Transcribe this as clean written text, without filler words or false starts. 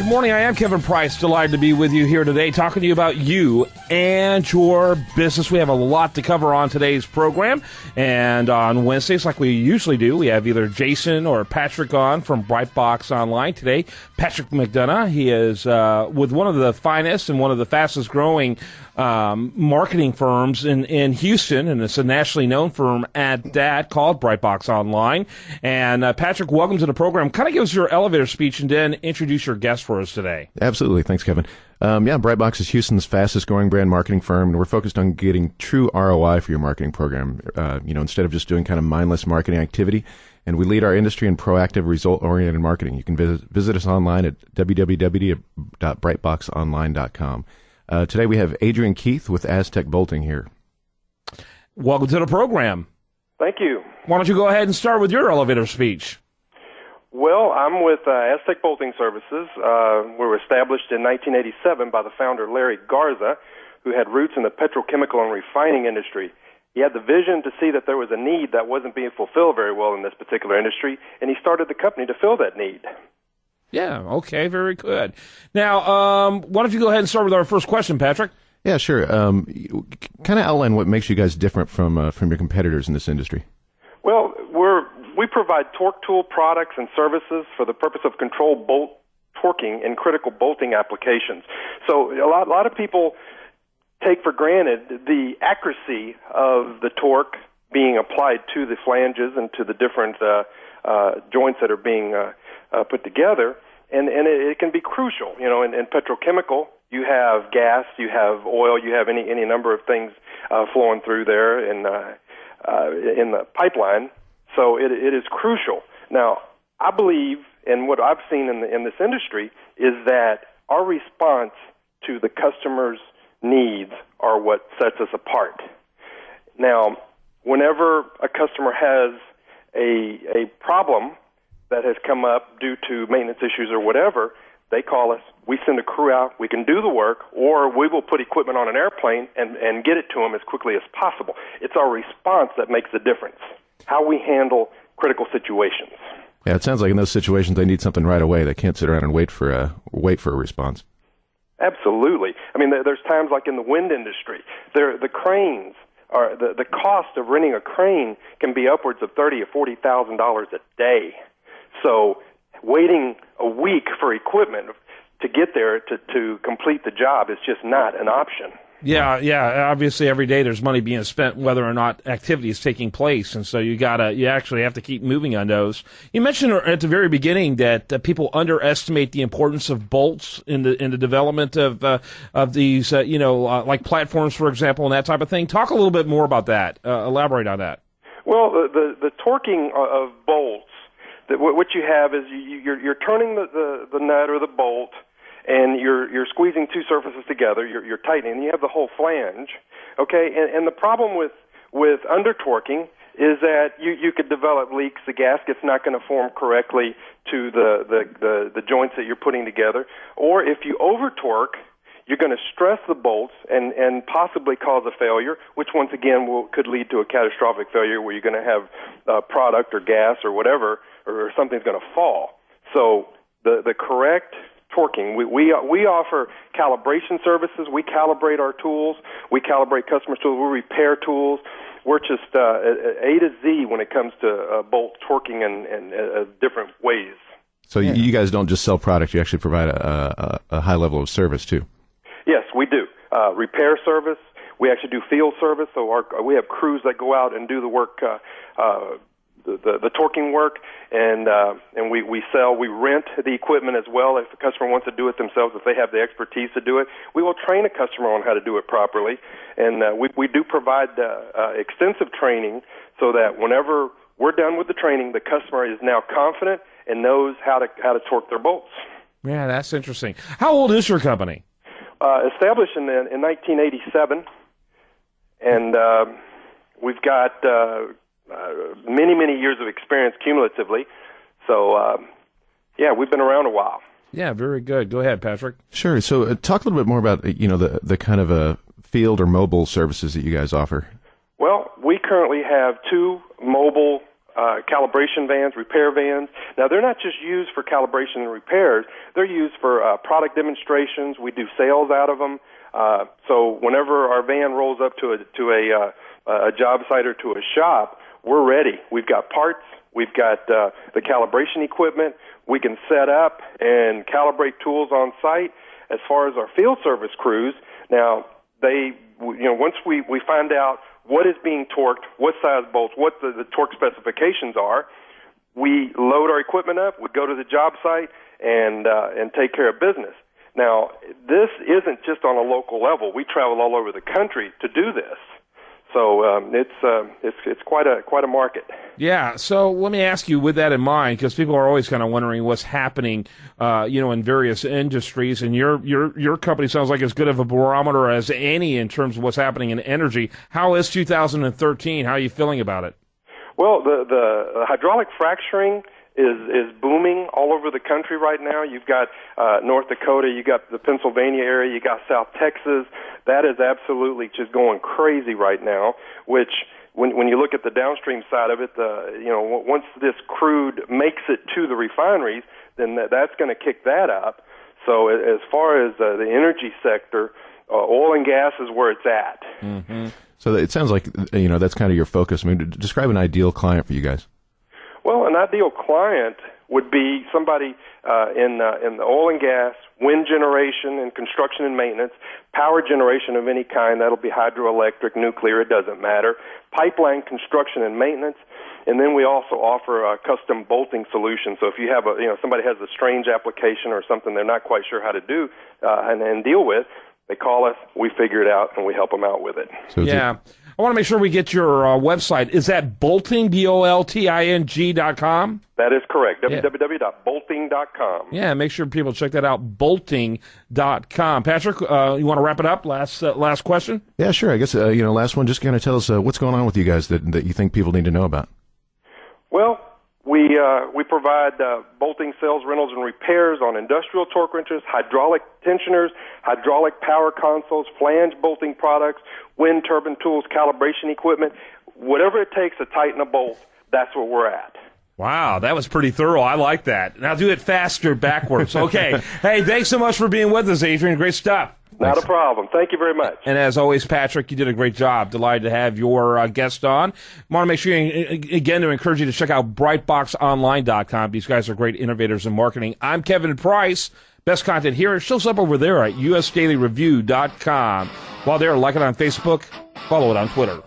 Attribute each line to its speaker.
Speaker 1: Good morning. I am Kevin Price. Delighted to be with you here today, talking to you about you and your business. We have a lot to cover on today's program. And on Wednesdays, like we usually do, we have either Jason or Patrick on from Brightbox Online. Today, Patrick McDonough. He is with one of the finest and one of the fastest growing marketing firms in Houston, and it's a nationally known firm at that called Brightbox Online. And Patrick, welcome to the program. Kind of give us your elevator speech and then introduce your guest for us today.
Speaker 2: Absolutely. Thanks, Kevin. Brightbox is Houston's fastest growing brand marketing firm, and we're focused on getting true ROI for your marketing program, instead of just doing kind of mindless marketing activity. And we lead our industry in proactive, result-oriented marketing. You can visit us online at www.brightboxonline.com. Today we have Adrian Keith with Aztec Bolting here.
Speaker 1: Welcome to the program.
Speaker 3: Thank you.
Speaker 1: Why don't you go ahead and start with your elevator speech?
Speaker 3: Well, I'm with Aztec Bolting Services. We were established in 1987 by the founder, Larry Garza, who had roots in the petrochemical and refining industry. He had the vision to see that there was a need that wasn't being fulfilled very well in this particular industry, and he started the company to fill that need.
Speaker 1: Yeah, okay, very good. Now, why don't you go ahead and start with our first question, Patrick?
Speaker 2: Yeah, sure. Kind of outline what makes you guys different from your competitors in this industry.
Speaker 3: Well, we provide torque tool products and services for the purpose of controlled bolt torquing and critical bolting applications. So a lot of people take for granted the accuracy of the torque being applied to the flanges and to the different joints that are being put together, and it can be crucial. In petrochemical, you have gas, you have oil, you have any number of things flowing through there in the pipeline. So it is crucial. Now, I believe, and what I've seen in this industry, is that our response to the customer's needs are what sets us apart. Now, whenever a customer has a problem that has come up due to maintenance issues or whatever, they call us, we send a crew out, we can do the work, or we will put equipment on an airplane and get it to them as quickly as possible. It's our response that makes the difference, how we handle critical situations.
Speaker 2: Yeah, it sounds like in those situations they need something right away. They can't sit around and wait for a response.
Speaker 3: Absolutely. I mean, there's times like in the wind industry, the cranes are the cost of renting a crane can be upwards of $30,000 or $40,000 a day. So waiting a week for equipment to get there to complete the job is just not an option.
Speaker 1: Yeah. Obviously, every day there's money being spent, whether or not activity is taking place, and so you actually have to keep moving on those. You mentioned at the very beginning that people underestimate the importance of bolts in the development of these, like platforms, for example, and that type of thing. Talk a little bit more about that. Elaborate on that.
Speaker 3: Well, the torquing of bolts. What you have is you're turning the nut or the bolt, and you're squeezing two surfaces together. You're tightening, and you have the whole flange. Okay, and the problem with under torquing is that you could develop leaks. The gasket's not going to form correctly to the joints that you're putting together. Or if you over torque, you're going to stress the bolts and possibly cause a failure, which once again could lead to a catastrophic failure where you're going to have product or gas or whatever, or something's going to fall. So the correct torquing, we offer calibration services. We calibrate our tools. We calibrate customers' tools. We repair tools. We're just A to Z when it comes to bolt torquing and different ways.
Speaker 2: So you guys don't just sell product. You actually provide a high level of service, too.
Speaker 3: Yes, we do. Repair service. We actually do field service. So we have crews that go out and do the work, the torquing work, and we rent the equipment as well. If the customer wants to do it themselves, if they have the expertise to do it, we will train a customer on how to do it properly. And we do provide extensive training so that whenever we're done with the training, the customer is now confident and knows how to torque their bolts.
Speaker 1: Yeah, that's interesting. How old is your company?
Speaker 3: Established in 1987, and we've got many years of experience cumulatively. So, we've been around a while.
Speaker 1: Yeah, very good. Go ahead, Patrick.
Speaker 2: Sure. So talk a little bit more about, the kind of field or mobile services that you guys offer.
Speaker 3: Well, we currently have two mobile calibration vans, repair vans. Now, they're not just used for calibration and repairs. They're used for product demonstrations. We do sales out of them. So whenever our van rolls up to a job site or to a shop, we're ready. We've got parts. We've got the calibration equipment. We can set up and calibrate tools on site. As far as our field service crews, now once we find out what is being torqued, what size bolts, what the torque specifications are, we load our equipment up. We go to the job site and take care of business. Now, this isn't just on a local level. We travel all over the country to do this. So it's quite a market.
Speaker 1: Yeah. So let me ask you, with that in mind, because people are always kind of wondering what's happening, in various industries, and your company sounds like as good of a barometer as any in terms of what's happening in energy. How is 2013? How are you feeling about it?
Speaker 3: Well, the hydraulic fracturing is booming all over the country right now. You've got North Dakota, you got the Pennsylvania area, you got South Texas. That is absolutely just going crazy right now, which when you look at the downstream side of it, once this crude makes it to the refineries, then that's going to kick that up. So as far as the energy sector, oil and gas is where it's at.
Speaker 2: Mm-hmm. So it sounds like, that's kind of your focus. I mean, describe an ideal client for you guys.
Speaker 3: Well, an ideal client would be somebody in the oil and gas, wind generation and construction and maintenance, power generation of any kind. That'll be hydroelectric, nuclear, it doesn't matter. Pipeline construction and maintenance. And then we also offer a custom bolting solution. So if you have somebody has a strange application or something they're not quite sure how to do and deal with, they call us, we figure it out, and we help them out with it.
Speaker 2: So
Speaker 1: yeah. I want to make sure we get your website. Is that bolting, BOLTING.com?
Speaker 3: That is correct, www.bolting.com.
Speaker 1: Yeah, make sure people check that out, bolting.com. Patrick, you want to wrap it up? Last question?
Speaker 2: Yeah, sure. I guess, last one, just kind of tell us what's going on with you guys that you think people need to know about.
Speaker 3: Well, we provide bolting sales, rentals, and repairs on industrial torque wrenches, hydraulic tensioners, hydraulic power consoles, flange bolting products, wind turbine tools, calibration equipment. Whatever it takes to tighten a bolt, that's where we're at.
Speaker 1: Wow, that was pretty thorough. I like that. Now do it faster backwards. Okay. Hey, thanks so much for being with us, Adrian. Great stuff.
Speaker 3: Not a problem. Thank you very much.
Speaker 1: And as always, Patrick, you did a great job. Delighted to have your guest on. I want to make sure, again, to encourage you to check out brightboxonline.com. These guys are great innovators in marketing. I'm Kevin Price. Best content here. It shows up over there at usdailyreview.com. While there, like it on Facebook, follow it on Twitter.